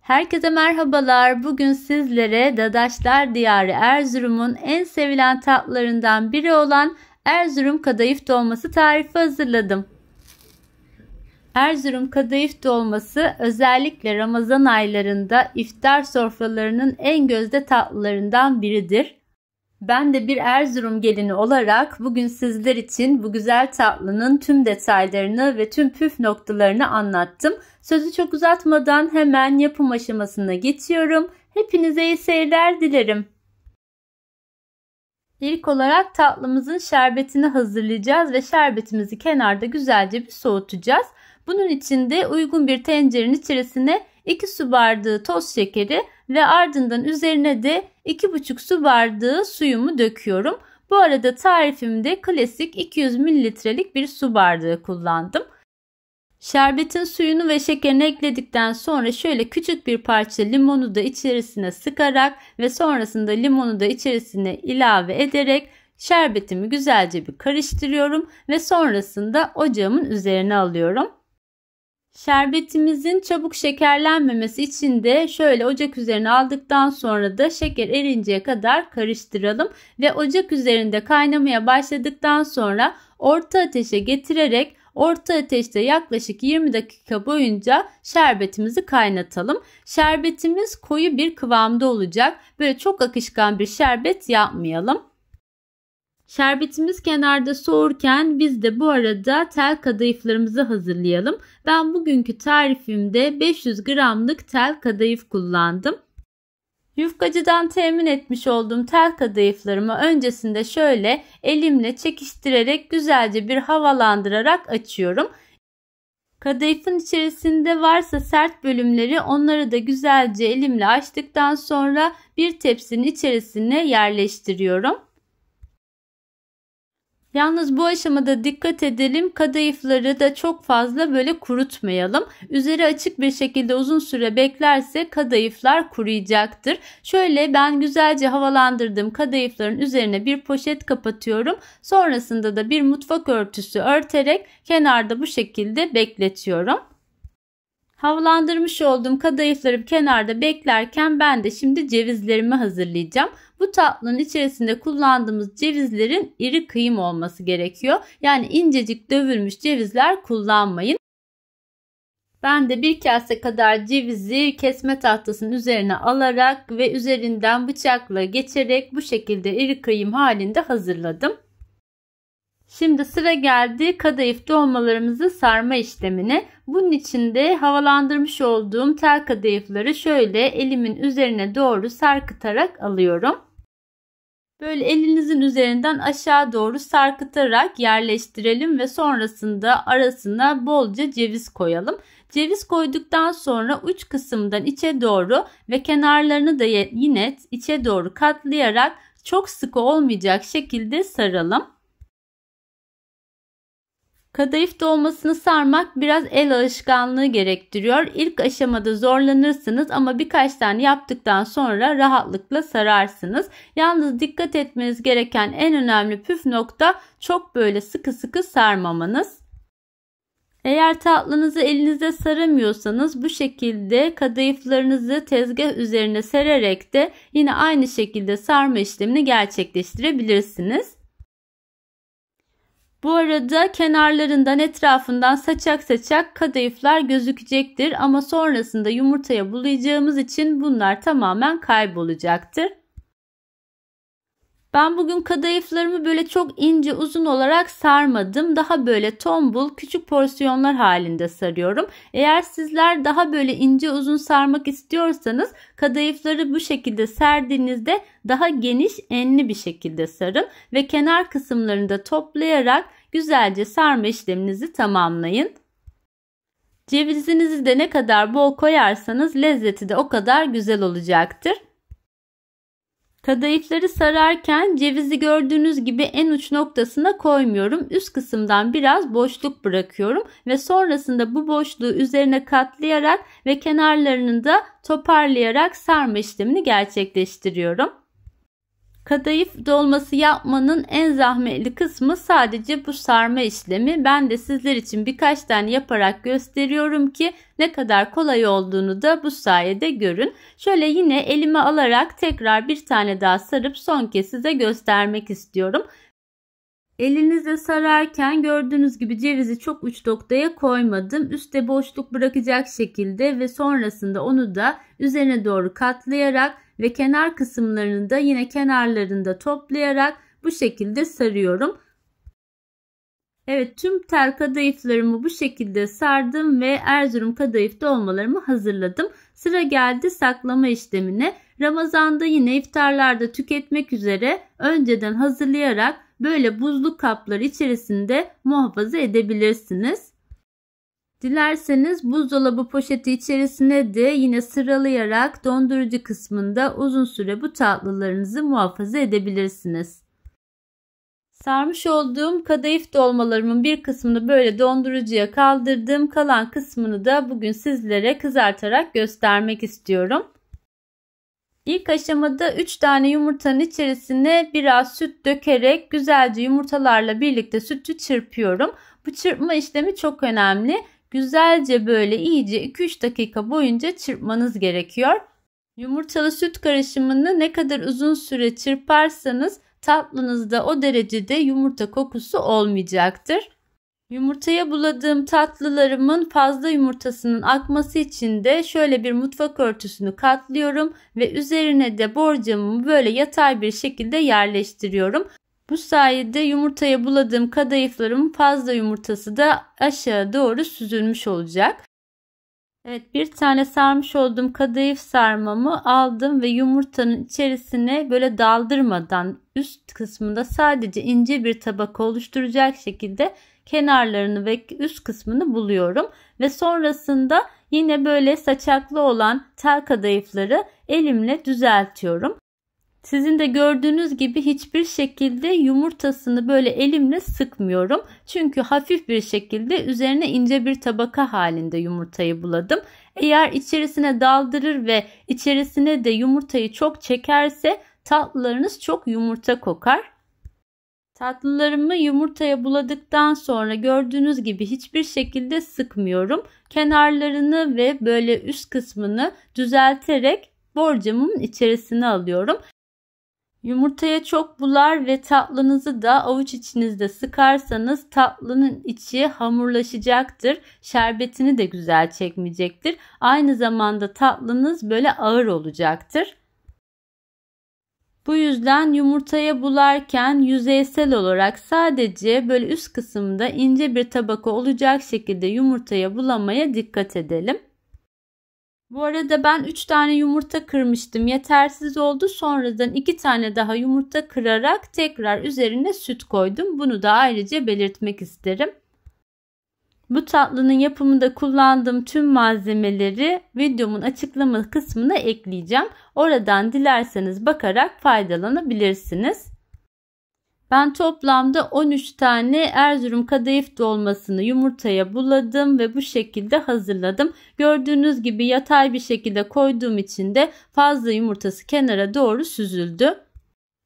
Herkese merhabalar. Bugün sizlere Dadaşlar Diyarı Erzurum'un en sevilen tatlılarından biri olan Erzurum kadayıf dolması tarifi hazırladım. Erzurum kadayıf dolması özellikle Ramazan aylarında iftar sofralarının en gözde tatlılarından biridir. Ben de bir Erzurum gelini olarak bugün sizler için bu güzel tatlının tüm detaylarını ve tüm püf noktalarını anlattım. Sözü çok uzatmadan hemen yapım aşamasına geçiyorum. Hepinize iyi seyirler dilerim. İlk olarak tatlımızın şerbetini hazırlayacağız ve şerbetimizi kenarda güzelce bir soğutacağız. Bunun için de uygun bir tencerenin içerisine 2 su bardağı toz şekeri ve ardından üzerine de 2,5 su bardağı suyumu döküyorum. Bu arada tarifimde klasik 200 mililitrelik bir su bardağı kullandım. Şerbetin suyunu ve şekerini ekledikten sonra şöyle küçük bir parça limonu da içerisine sıkarak ve sonrasında limonu da içerisine ilave ederek şerbetimi güzelce bir karıştırıyorum ve sonrasında ocağımın üzerine alıyorum. Şerbetimizin çabuk şekerlenmemesi için de şöyle ocak üzerine aldıktan sonra da şeker erinceye kadar karıştıralım ve ocak üzerinde kaynamaya başladıktan sonra orta ateşe getirerek orta ateşte yaklaşık 20 dakika boyunca şerbetimizi kaynatalım. Şerbetimiz koyu bir kıvamda olacak. Böyle çok akışkan bir şerbet yapmayalım. Şerbetimiz kenarda soğurken biz de bu arada tel kadayıflarımızı hazırlayalım. Ben bugünkü tarifimde 500 gramlık tel kadayıf kullandım. Yufkacıdan temin etmiş olduğum tel kadayıflarımı öncesinde şöyle elimle çekiştirerek güzelce bir havalandırarak açıyorum. Kadayıfın içerisinde varsa sert bölümleri onları da güzelce elimle açtıktan sonra bir tepsinin içerisine yerleştiriyorum. Yalnız bu aşamada dikkat edelim, kadayıfları da çok fazla böyle kurutmayalım. Üzeri açık bir şekilde uzun süre beklerse kadayıflar kuruyacaktır. Şöyle ben güzelce havalandırdığım kadayıfların üzerine bir poşet kapatıyorum. Sonrasında da bir mutfak örtüsü örterek kenarda bu şekilde bekletiyorum. Havalandırmış olduğum kadayıfları kenarda beklerken ben de şimdi cevizlerimi hazırlayacağım. Bu tatlının içerisinde kullandığımız cevizlerin iri kıyım olması gerekiyor. Yani incecik dövülmüş cevizler kullanmayın. Ben de bir kase kadar cevizi kesme tahtasının üzerine alarak ve üzerinden bıçakla geçerek bu şekilde iri kıyım halinde hazırladım. Şimdi sıra geldi kadayıf dolmalarımızı sarma işlemine. Bunun için de havalandırmış olduğum tel kadayıfları şöyle elimin üzerine doğru sarkıtarak alıyorum. Böyle elinizin üzerinden aşağı doğru sarkıtarak yerleştirelim ve sonrasında arasına bolca ceviz koyalım. Ceviz koyduktan sonra uç kısımdan içe doğru ve kenarlarını da yine içe doğru katlayarak çok sıkı olmayacak şekilde saralım. Kadayıf dolmasını sarmak biraz el alışkanlığı gerektiriyor. İlk aşamada zorlanırsınız ama birkaç tane yaptıktan sonra rahatlıkla sararsınız. Yalnız dikkat etmeniz gereken en önemli püf nokta çok böyle sıkı sıkı sarmamanız. Eğer tatlınızı elinizde saramıyorsanız bu şekilde kadayıflarınızı tezgah üzerine sererek de yine aynı şekilde sarma işlemini gerçekleştirebilirsiniz. Bu arada kenarlarından etrafından saçak saçak kadayıflar gözükecektir ama sonrasında yumurtaya bulayacağımız için bunlar tamamen kaybolacaktır. Ben bugün kadayıflarımı böyle çok ince uzun olarak sarmadım. Daha böyle tombul küçük porsiyonlar halinde sarıyorum. Eğer sizler daha böyle ince uzun sarmak istiyorsanız kadayıfları bu şekilde serdiğinizde daha geniş enli bir şekilde sarın ve kenar kısımlarını da toplayarak güzelce sarma işleminizi tamamlayın. Cevizinizi de ne kadar bol koyarsanız lezzeti de o kadar güzel olacaktır. Kadayıfları sararken cevizi gördüğünüz gibi en uç noktasına koymuyorum. Üst kısımdan biraz boşluk bırakıyorum ve sonrasında bu boşluğu üzerine katlayarak ve kenarlarını da toparlayarak sarma işlemini gerçekleştiriyorum. Kadayıf dolması yapmanın en zahmetli kısmı sadece bu sarma işlemi. Ben de sizler için birkaç tane yaparak gösteriyorum ki ne kadar kolay olduğunu da bu sayede görün. Şöyle yine elime alarak tekrar bir tane daha sarıp son kez size göstermek istiyorum. Elinizle sararken gördüğünüz gibi cevizi çok uç noktaya koymadım. Üste boşluk bırakacak şekilde ve sonrasında onu da üzerine doğru katlayarak ve kenar kısımlarını da yine kenarlarında toplayarak bu şekilde sarıyorum. Evet, tüm tel kadayıflarımı bu şekilde sardım ve Erzurum kadayıf dolmalarımı hazırladım. Sıra geldi saklama işlemine. Ramazanda yine iftarlarda tüketmek üzere önceden hazırlayarak böyle buzlu kaplar içerisinde muhafaza edebilirsiniz. Dilerseniz buzdolabı poşeti içerisine de yine sıralayarak dondurucu kısmında uzun süre bu tatlılarınızı muhafaza edebilirsiniz. Sarmış olduğum kadayıf dolmalarımın bir kısmını böyle dondurucuya kaldırdım. Kalan kısmını da bugün sizlere kızartarak göstermek istiyorum. İlk aşamada 3 tane yumurtanın içerisine biraz süt dökerek güzelce yumurtalarla birlikte sütü çırpıyorum. Bu çırpma işlemi çok önemli. Güzelce böyle iyice 2-3 dakika boyunca çırpmanız gerekiyor. Yumurtalı süt karışımını ne kadar uzun süre çırparsanız tatlınızda o derecede yumurta kokusu olmayacaktır. Yumurtaya buladığım tatlılarımın fazla yumurtasının akması için de şöyle bir mutfak örtüsünü katlıyorum ve üzerine de borcamımı böyle yatay bir şekilde yerleştiriyorum. Bu sayede yumurtaya buladığım kadayıflarımın fazla yumurtası da aşağı doğru süzülmüş olacak. Evet, bir tane sarmış olduğum kadayıf sarmamı aldım ve yumurtanın içerisine böyle daldırmadan üst kısmında sadece ince bir tabaka oluşturacak şekilde kenarlarını ve üst kısmını buluyorum. Ve sonrasında yine böyle saçaklı olan tel kadayıfları elimle düzeltiyorum. Sizin de gördüğünüz gibi hiçbir şekilde yumurtasını böyle elimle sıkmıyorum. Çünkü hafif bir şekilde üzerine ince bir tabaka halinde yumurtayı buladım. Eğer içerisine daldırır ve içerisine de yumurtayı çok çekerse tatlılarınız çok yumurta kokar. Tatlılarımı yumurtaya buladıktan sonra gördüğünüz gibi hiçbir şekilde sıkmıyorum. Kenarlarını ve böyle üst kısmını düzelterek borcamın içerisine alıyorum. Yumurtaya çok bular ve tatlınızı da avuç içinizde sıkarsanız tatlının içi hamurlaşacaktır. Şerbetini de güzel çekmeyecektir. Aynı zamanda tatlınız böyle ağır olacaktır. Bu yüzden yumurtaya bularken yüzeysel olarak sadece böyle üst kısımda ince bir tabaka olacak şekilde yumurtaya bulamaya dikkat edelim. Bu arada ben 3 tane yumurta kırmıştım. Yetersiz oldu. Sonradan 2 tane daha yumurta kırarak tekrar üzerine süt koydum. Bunu da ayrıca belirtmek isterim. Bu tatlının yapımında kullandığım tüm malzemeleri videomun açıklama kısmına ekleyeceğim. Oradan dilerseniz bakarak faydalanabilirsiniz. Ben toplamda 13 tane Erzurum kadayıf dolmasını yumurtaya buladım ve bu şekilde hazırladım. Gördüğünüz gibi yatay bir şekilde koyduğum için de fazla yumurtası kenara doğru süzüldü.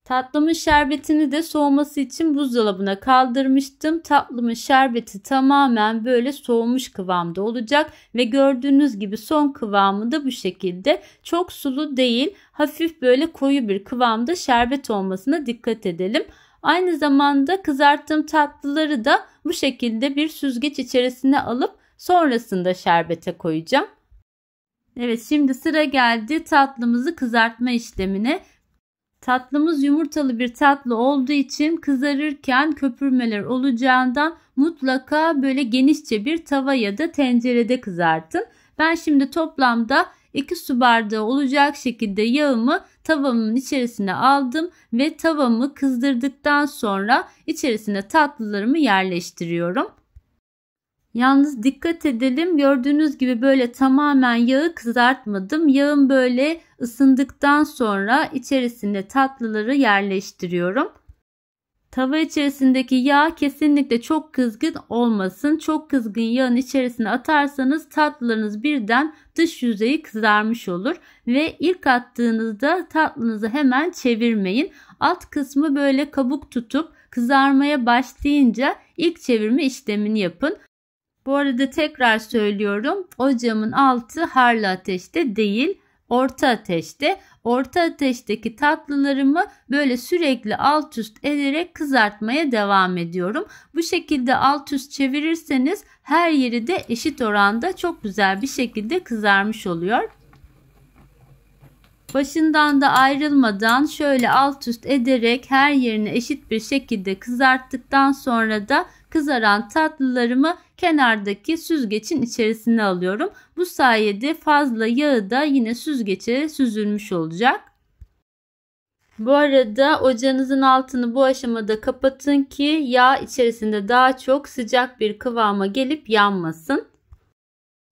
Tatlımın şerbetini de soğuması için buzdolabına kaldırmıştım. Tatlımın şerbeti tamamen böyle soğumuş kıvamda olacak ve gördüğünüz gibi son kıvamı da bu şekilde. Çok sulu değil, hafif böyle koyu bir kıvamda şerbet olmasına dikkat edelim. Aynı zamanda kızarttığım tatlıları da bu şekilde bir süzgeç içerisine alıp sonrasında şerbete koyacağım. Evet, şimdi sıra geldi tatlımızı kızartma işlemine. Tatlımız yumurtalı bir tatlı olduğu için kızarırken köpürmeler olacağından mutlaka böyle genişçe bir tava ya da tencerede kızartın. Ben şimdi toplamda 2 su bardağı olacak şekilde yağımı tavamın içerisine aldım ve tavamı kızdırdıktan sonra içerisine tatlılarımı yerleştiriyorum. Yalnız dikkat edelim, gördüğünüz gibi böyle tamamen yağı kızartmadım. Yağım böyle ısındıktan sonra içerisine tatlıları yerleştiriyorum. Tava içerisindeki yağ kesinlikle çok kızgın olmasın. Çok kızgın yağın içerisine atarsanız tatlılarınız birden dış yüzeyi kızarmış olur. Ve ilk attığınızda tatlınızı hemen çevirmeyin. Alt kısmı böyle kabuk tutup kızarmaya başlayınca ilk çevirme işlemini yapın. Bu arada tekrar söylüyorum, ocağımın altı harlı ateşte değil, orta ateşte. Orta ateşteki tatlılarımı böyle sürekli alt üst ederek kızartmaya devam ediyorum. Bu şekilde alt üst çevirirseniz her yeri de eşit oranda çok güzel bir şekilde kızarmış oluyor. Başından da ayrılmadan şöyle alt üst ederek her yerini eşit bir şekilde kızarttıktan sonra da kızaran tatlılarımı kenardaki süzgecin içerisine alıyorum. Bu sayede fazla yağı da yine süzgece süzülmüş olacak. Bu arada ocağınızın altını bu aşamada kapatın ki yağ içerisinde daha çok sıcak bir kıvama gelip yanmasın.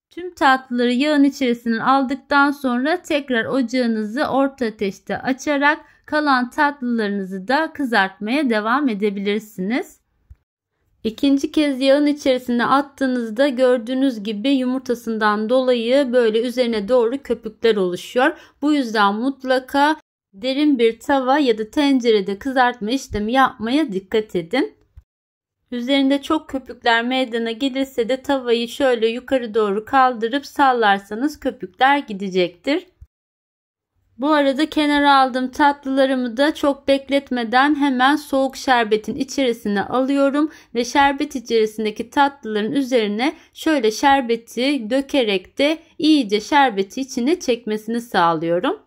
Tüm tatlıları yağın içerisinden aldıktan sonra tekrar ocağınızı orta ateşte açarak kalan tatlılarınızı da kızartmaya devam edebilirsiniz. İkinci kez yağın içerisine attığınızda gördüğünüz gibi yumurtasından dolayı böyle üzerine doğru köpükler oluşuyor. Bu yüzden mutlaka derin bir tava ya da tencerede kızartma işlemi yapmaya dikkat edin. Üzerinde çok köpükler meydana gelirse de tavayı şöyle yukarı doğru kaldırıp sallarsanız köpükler gidecektir. Bu arada kenara aldığım tatlılarımı da çok bekletmeden hemen soğuk şerbetin içerisine alıyorum ve şerbet içerisindeki tatlıların üzerine şöyle şerbeti dökerek de iyice şerbeti içine çekmesini sağlıyorum.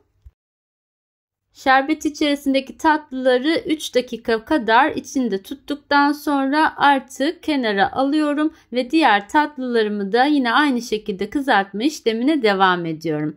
Şerbet içerisindeki tatlıları 3 dakika kadar içinde tuttuktan sonra artık kenara alıyorum ve diğer tatlılarımı da yine aynı şekilde kızartma işlemine devam ediyorum.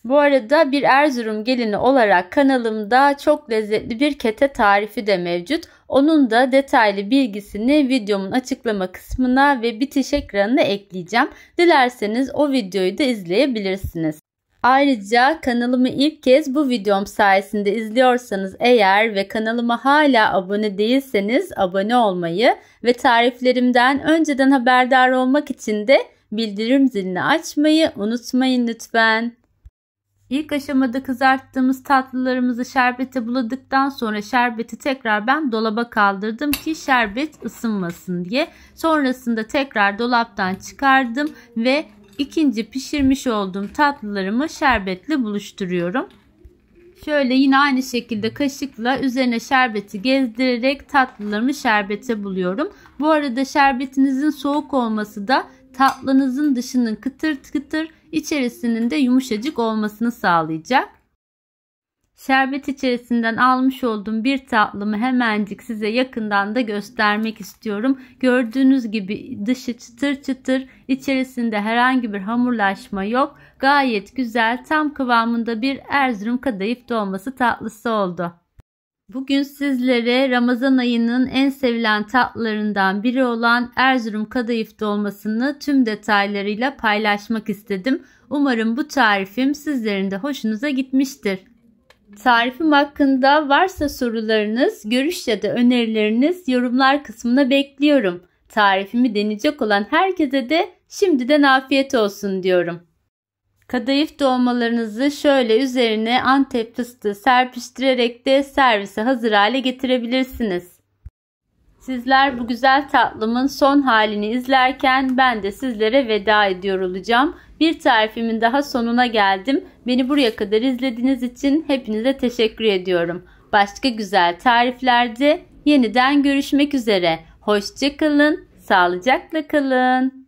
Bu arada bir Erzurum gelini olarak kanalımda çok lezzetli bir kete tarifi de mevcut. Onun da detaylı bilgisini videomun açıklama kısmına ve bitiş ekranına ekleyeceğim. Dilerseniz o videoyu da izleyebilirsiniz. Ayrıca kanalımı ilk kez bu videom sayesinde izliyorsanız eğer ve kanalıma hala abone değilseniz abone olmayı ve tariflerimden önceden haberdar olmak için de bildirim zilini açmayı unutmayın lütfen. İlk aşamada kızarttığımız tatlılarımızı şerbete buladıktan sonra şerbeti tekrar ben dolaba kaldırdım ki şerbet ısınmasın diye. Sonrasında tekrar dolaptan çıkardım ve ikinci pişirmiş olduğum tatlılarımı şerbetle buluşturuyorum. Şöyle yine aynı şekilde kaşıkla üzerine şerbeti gezdirerek tatlılarımı şerbete buluyorum. Bu arada şerbetinizin soğuk olması da tatlınızın dışının kıtır kıtır, içerisinin de yumuşacık olmasını sağlayacak. Şerbet içerisinden almış olduğum bir tatlımı hemencik size yakından da göstermek istiyorum. Gördüğünüz gibi dışı çıtır çıtır, içerisinde herhangi bir hamurlaşma yok. Gayet güzel, tam kıvamında bir Erzurum kadayıf dolması tatlısı oldu. Bugün sizlere Ramazan ayının en sevilen tatlılarından biri olan Erzurum kadayıf dolmasını tüm detaylarıyla paylaşmak istedim. Umarım bu tarifim sizlerin de hoşunuza gitmiştir. Tarifim hakkında varsa sorularınız, görüş ya da önerileriniz yorumlar kısmına bekliyorum. Tarifimi deneyecek olan herkese de şimdiden afiyet olsun diyorum. Kadayıf dolmalarınızı şöyle üzerine Antep fıstığı serpiştirerek de servise hazır hale getirebilirsiniz. Sizler bu güzel tatlımın son halini izlerken ben de sizlere veda ediyor olacağım. Bir tarifimin daha sonuna geldim. Beni buraya kadar izlediğiniz için hepinize teşekkür ediyorum. Başka güzel tariflerde yeniden görüşmek üzere. Hoşça kalın, sağlıcakla kalın.